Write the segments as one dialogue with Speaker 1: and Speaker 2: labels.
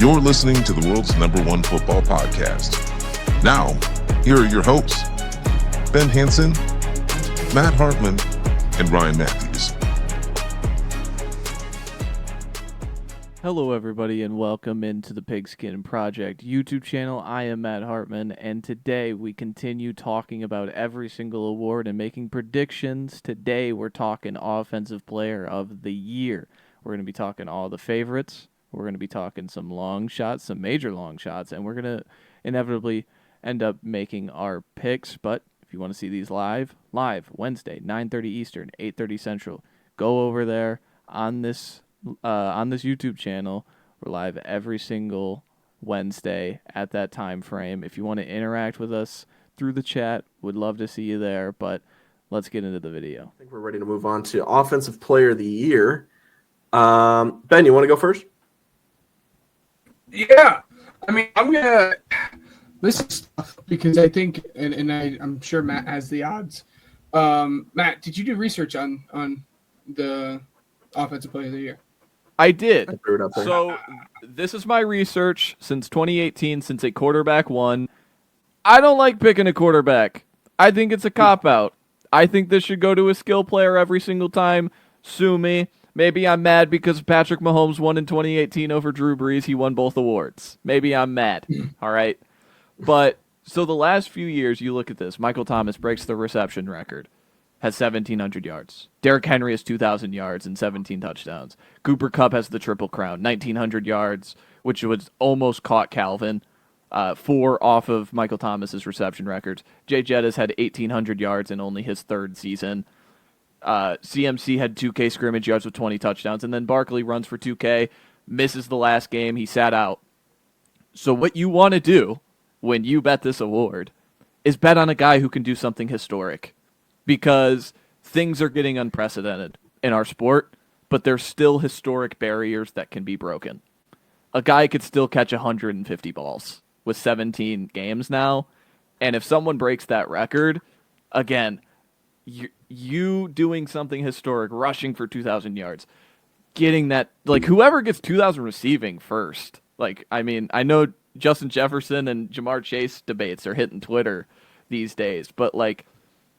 Speaker 1: You're listening to the world's #1 football podcast. Now, here are your hosts, Ben Hansen, Matt Hartman, and Ryan Matthews.
Speaker 2: Hello, everybody, and welcome into the Pigskin Project YouTube channel. I am Matt Hartman, and today we continue talking about every single award and making predictions. Today, we're talking Offensive Player of the Year. We're going to be talking all the favorites. We're going to be talking some long shots, some major long shots, and we're going to inevitably end up making our picks. But if you want to see these live Wednesday, 9:30 Eastern, 8:30 Central, go over there on this YouTube channel. We're live every single Wednesday at that time frame. If you want to interact with us through the chat, would love to see you there, but let's get into the video.
Speaker 3: I think we're ready to move on to Offensive Player of the Year. Ben, you want to go first?
Speaker 4: Yeah. I mean, this is tough because I think, and I'm sure Matt has the odds. Matt, did you do research on the Offensive Player of the Year?
Speaker 2: I did.
Speaker 3: I threw it up there.
Speaker 2: So this is my research since 2018, since a quarterback won. I don't like picking a quarterback. I think it's a cop-out. I think this should go to a skill player every single time. Sue me. Maybe I'm mad because Patrick Mahomes won in 2018 over Drew Brees. He won both awards. Maybe I'm mad. All right. But so the last few years, you look at this. Michael Thomas breaks the reception record. Has 1,700 yards. Derrick Henry has 2,000 yards and 17 touchdowns. Cooper Kupp has the Triple Crown, 1,900 yards, which was almost caught Calvin, 4 off of Michael Thomas's reception records. Jay Jettis had 1,800 yards in only his 3rd season. CMC had 2K scrimmage yards with 20 touchdowns, and then Barkley runs for 2K, misses the last game, he sat out. So what you want to do when you bet this award is bet on a guy who can do something historic. Because things are getting unprecedented in our sport, but there's still historic barriers that can be broken. A guy could still catch 150 balls with 17 games now, and if someone breaks that record, again, you doing something historic, rushing for 2,000 yards, getting that, like, whoever gets 2,000 receiving first, like, I mean, I know Justin Jefferson and Jamar Chase debates are hitting Twitter these days, but, like,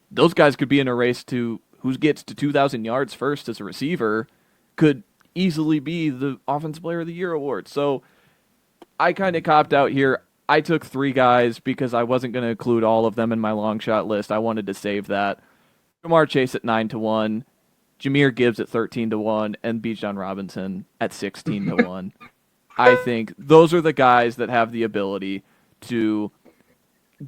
Speaker 2: those guys could be in a race to who gets to 2,000 yards first as a receiver could easily be the Offensive Player of the Year award. So I kind of copped out here. I took 3 guys because I wasn't going to include all of them in my long shot list. I wanted to save that. Jamar Chase at 9-1, Jahmyr Gibbs at 13-1, and Bijan Robinson at 16-1. I think those are the guys that have the ability to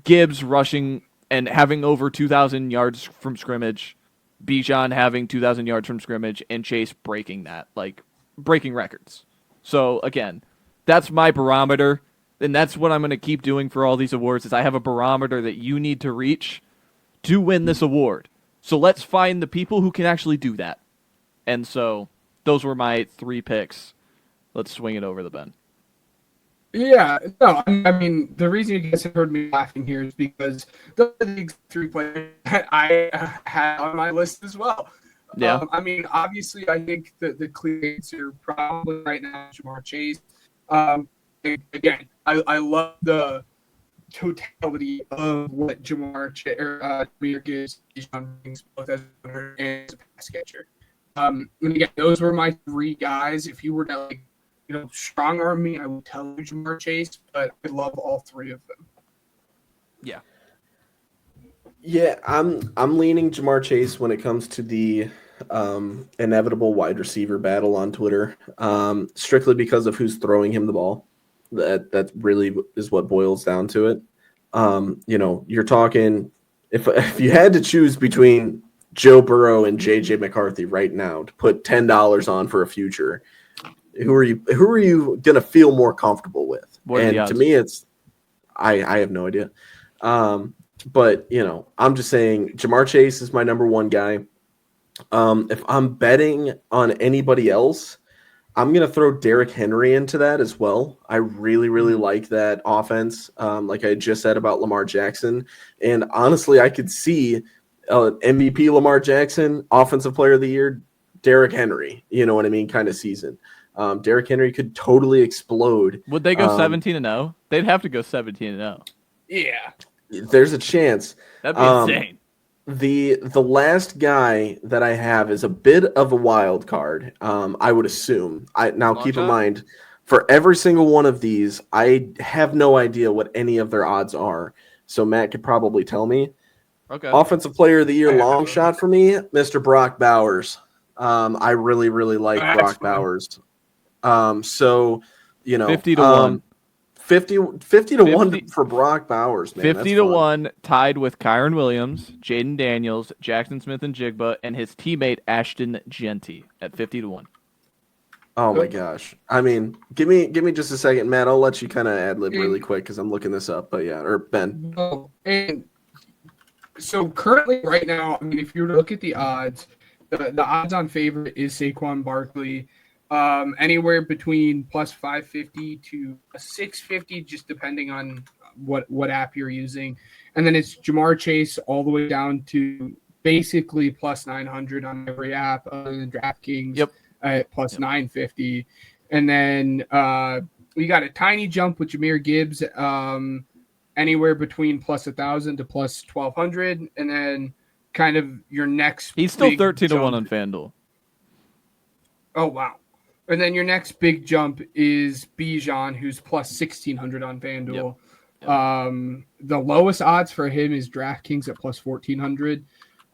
Speaker 2: Gibbs rushing and having over 2,000 yards from scrimmage, Bijan having 2,000 yards from scrimmage, and Chase breaking that, like, breaking records. So, again, that's my barometer, and that's what I'm going to keep doing for all these awards, is I have a barometer that you need to reach to win this award. So let's find the people who can actually do that. And so those were my 3 picks. Let's swing it over the Ben.
Speaker 4: Yeah, no, I mean, the reason you guys have heard me laughing here is because those are the 3 players that I had on my list as well.
Speaker 2: Yeah.
Speaker 4: I mean, obviously, I think that the clear answer probably right now is Jamar Chase. Again, I love the totality of what Jamar gives both as a runner and as a pass catcher. And again, those were my 3 guys. If you were to, like, strong arm me, I would tell you Jamar Chase, but I love all 3 of them.
Speaker 2: Yeah.
Speaker 3: Yeah, I'm leaning Jamar Chase when it comes to the inevitable wide receiver battle on Twitter, strictly because of who's throwing him the ball. That really is what boils down to it. You're talking if you had to choose between Joe Burrow and JJ McCarthy right now to put $10 on for a future, who are you gonna feel more comfortable with? And to me, it's I have no idea. But I'm just saying Jamar Chase is my #1 guy. If I'm betting on anybody else, I'm going to throw Derrick Henry into that as well. I really, really like that offense, like I just said about Lamar Jackson. And honestly, I could see MVP Lamar Jackson, Offensive Player of the Year, Derrick Henry, you know what I mean, kind of season. Derrick Henry could totally explode.
Speaker 2: Would they go 17-0? They'd have to go 17-0.
Speaker 4: Yeah.
Speaker 3: There's a chance.
Speaker 2: That'd be insane.
Speaker 3: The last guy that I have is a bit of a wild card. I would assume. Keep in mind, for every single one of these, I have no idea what any of their odds are. So Matt could probably tell me.
Speaker 2: Okay.
Speaker 3: Offensive Player of the Year long shot for me, Mr. Brock Bowers. I really, really like Brock Bowers. So,
Speaker 2: 50-1.
Speaker 3: 50-1 for Brock Bowers, man.
Speaker 2: 50-1 tied with Kyron Williams, Jaden Daniels, Jackson Smith and Jigba, and his teammate Ashton Genty at 50-1.
Speaker 3: Oh my gosh! I mean, give me just a second, Matt. I'll let you kind of ad lib really quick because I'm looking this up. But yeah, or Ben.
Speaker 4: Oh, and so currently, right now, I mean, if you were to look at the odds, the odds on favorite is Saquon Barkley, anywhere between plus 550 to 650, just depending on what app you're using, and then it's Jamar Chase all the way down to basically plus 900 on every app other than DraftKings.
Speaker 2: Yep.
Speaker 4: At plus 950, and then we got a tiny jump with Jahmyr Gibbs, anywhere between plus 1,000 to plus 1,200, and then kind of your next.
Speaker 2: He's still 13-1 on FanDuel.
Speaker 4: Oh wow! And then your next big jump is Bijan, who's plus 1,600 on FanDuel. Yep. The lowest odds for him is DraftKings at plus 1,400.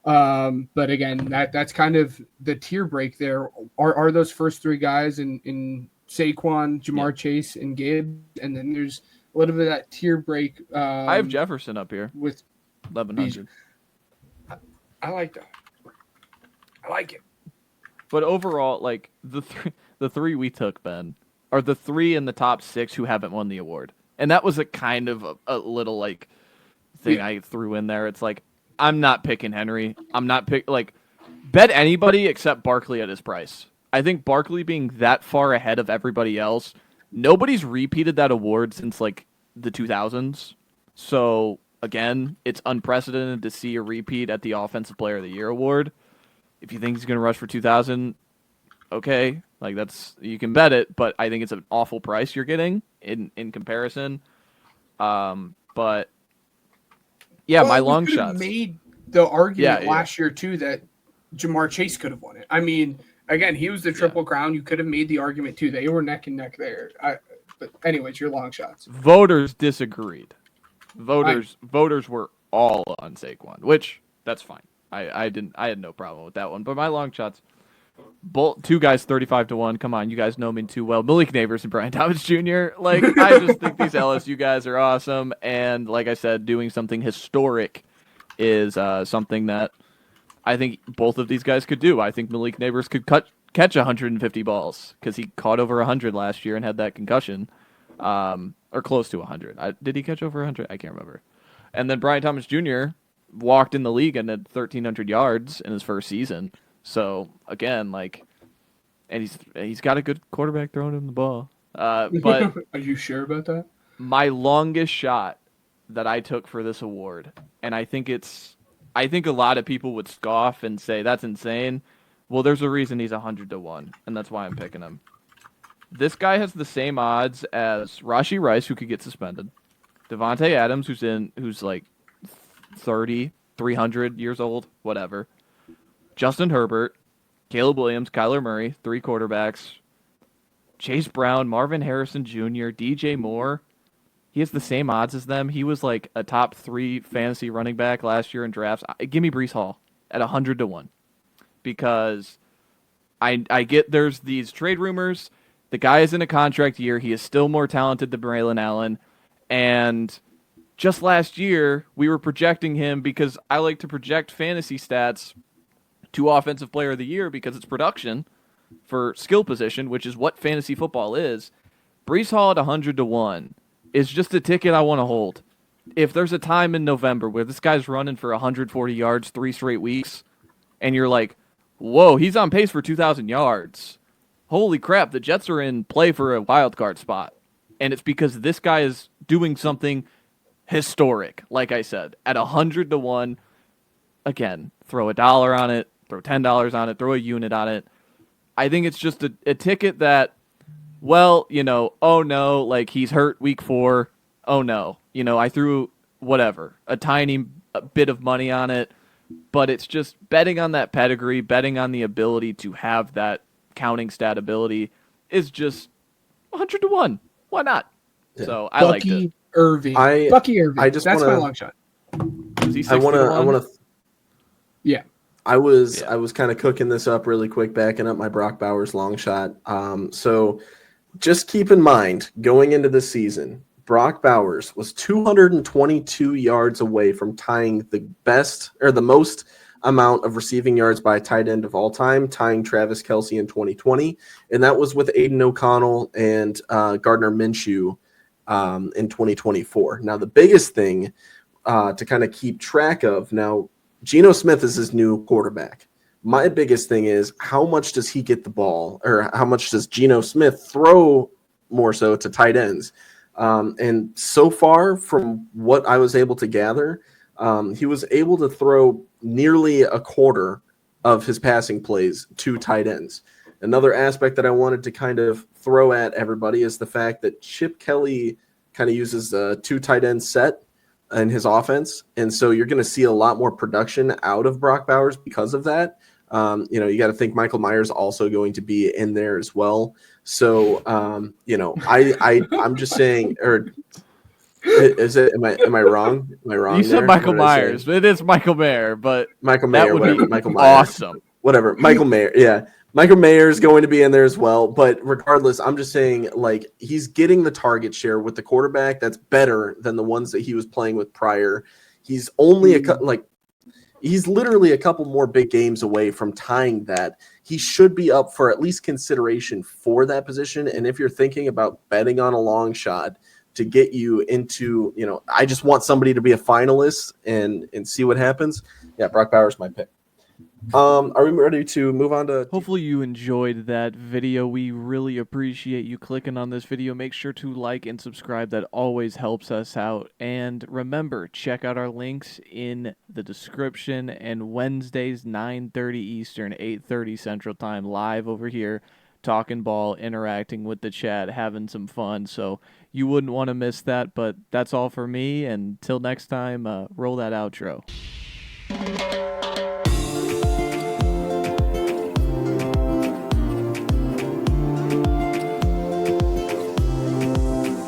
Speaker 4: But again, that's kind of the tier break there. Are those first three guys in Saquon, Jamar Chase, and Gibbs, and then there's a little bit of that tier break.
Speaker 2: I have Jefferson up here
Speaker 4: with
Speaker 2: 1,100.
Speaker 4: I like that. I like it.
Speaker 2: But overall, like the three we took, Ben, are the three in the top 6 who haven't won the award, and that was a kind of a little like thing I threw in there. It's like, I'm not picking Henry. I'm not bet anybody except Barkley at his price. I think Barkley being that far ahead of everybody else, nobody's repeated that award since like the 2000s. So again, it's unprecedented to see a repeat at the Offensive Player of the Year award. If you think he's going to rush for 2,000, okay, like you can bet it, but I think it's an awful price you're getting in comparison. But yeah, my long shots.
Speaker 4: Made the argument last year too that Jamar Chase could have won it. I mean, again, he was the Triple Crown. You could have made the argument too. They were neck and neck there. But anyways, your long shots.
Speaker 2: Voters disagreed. Voters were all on Saquon, which that's fine. I had no problem with that one. But my long shots, two guys 35-1. Come on, you guys know me too well. Malik Neighbors and Brian Thomas Jr. Like, I just think these LSU guys are awesome. And like I said, doing something historic is something that I think both of these guys could do. I think Malik Neighbors could catch 150 balls because he caught over 100 last year and had that concussion, or close to 100. Did he catch over 100? I can't remember. And then Brian Thomas Jr. walked in the league and had 1,300 yards in his first season. So again, and he's got a good quarterback throwing him the ball. But
Speaker 4: are you sure about that?
Speaker 2: My longest shot that I took for this award, and I think a lot of people would scoff and say that's insane. Well, there's a reason he's 100-1, and that's why I'm picking him. This guy has the same odds as Rashee Rice, who could get suspended, Devontae Adams, who's like 30, 300 years old, whatever. Justin Herbert, Caleb Williams, Kyler Murray, 3 quarterbacks. Chase Brown, Marvin Harrison Jr., DJ Moore. He has the same odds as them. He was like a top 3 fantasy running back last year in drafts. Give me Breece Hall at 100-1. Because I get there's these trade rumors. The guy is in a contract year. He is still more talented than Braylon Allen. And just last year, we were projecting him because I like to project fantasy stats to Offensive Player of the Year because it's production for skill position, which is what fantasy football is. Breece Hall at 100-1 is just a ticket I want to hold. If there's a time in November where this guy's running for 140 yards 3 straight weeks, and you're like, whoa, he's on pace for 2,000 yards. Holy crap, the Jets are in play for a wild card spot. And it's because this guy is doing something historic, like I said, at 100-1. Again, throw $1 on it, throw $10 on it, throw a unit on it. I think it's just a ticket that, well, oh no, like he's hurt week 4. Oh no, I threw whatever, a tiny bit of money on it, but it's just betting on that pedigree, betting on the ability to have that counting stat ability is just 100 to 1. Why not?
Speaker 3: Yeah.
Speaker 2: So I liked it.
Speaker 4: Bucky Irving.
Speaker 3: I just
Speaker 4: That's
Speaker 3: wanna,
Speaker 4: my long shot.
Speaker 2: Is he 60
Speaker 3: I want
Speaker 2: to
Speaker 3: to. I
Speaker 2: 1?
Speaker 3: want to.
Speaker 4: Yeah.
Speaker 3: I was kind of cooking this up really quick, backing up my Brock Bowers long shot. So just keep in mind, going into the season, Brock Bowers was 222 yards away from tying the most amount of receiving yards by a tight end of all time, tying Travis Kelce in 2020. And that was with Aiden O'Connell and Gardner Minshew in 2024. Now, the biggest thing to kind of keep track of now, Geno Smith is his new quarterback. My biggest thing is how much does he get the ball, or how much does Geno Smith throw more so to tight ends? And so far, from what I was able to gather, he was able to throw nearly a quarter of his passing plays to tight ends. Another aspect that I wanted to kind of throw at everybody is the fact that Chip Kelly kind of uses a 2 tight end set in his offense. And so you're going to see a lot more production out of Brock Bowers because of that. You got to think Michael Myers also going to be in there as well. So, I'm just saying, or is it, am I wrong? Am I wrong?
Speaker 2: You said
Speaker 3: there?
Speaker 2: Michael
Speaker 3: What did I say?
Speaker 2: Myers. It is Michael Mayer, but
Speaker 3: Michael
Speaker 2: that
Speaker 3: Mayer,
Speaker 2: would
Speaker 3: whatever.
Speaker 2: be
Speaker 3: Michael Myers.
Speaker 2: awesome.
Speaker 3: Whatever. Michael Mayer. Yeah. Michael Mayer is going to be in there as well. But regardless, I'm just saying, like, he's getting the target share with the quarterback that's better than the ones that he was playing with prior. He's only he's literally a couple more big games away from tying that. He should be up for at least consideration for that position. And if you're thinking about betting on a long shot to get you into, I just want somebody to be a finalist and see what happens. Yeah, Brock Bowers my pick. Are we ready to move on to?
Speaker 2: Hopefully you enjoyed that video. We really appreciate you clicking on this video. Make sure to like and subscribe. That always helps us out. And remember, check out our links in the description. And Wednesdays, 9:30 Eastern, 8:30 Central Time, live over here, talking ball, interacting with the chat, having some fun. So you wouldn't want to miss that. But that's all for me. And till next time, roll that outro.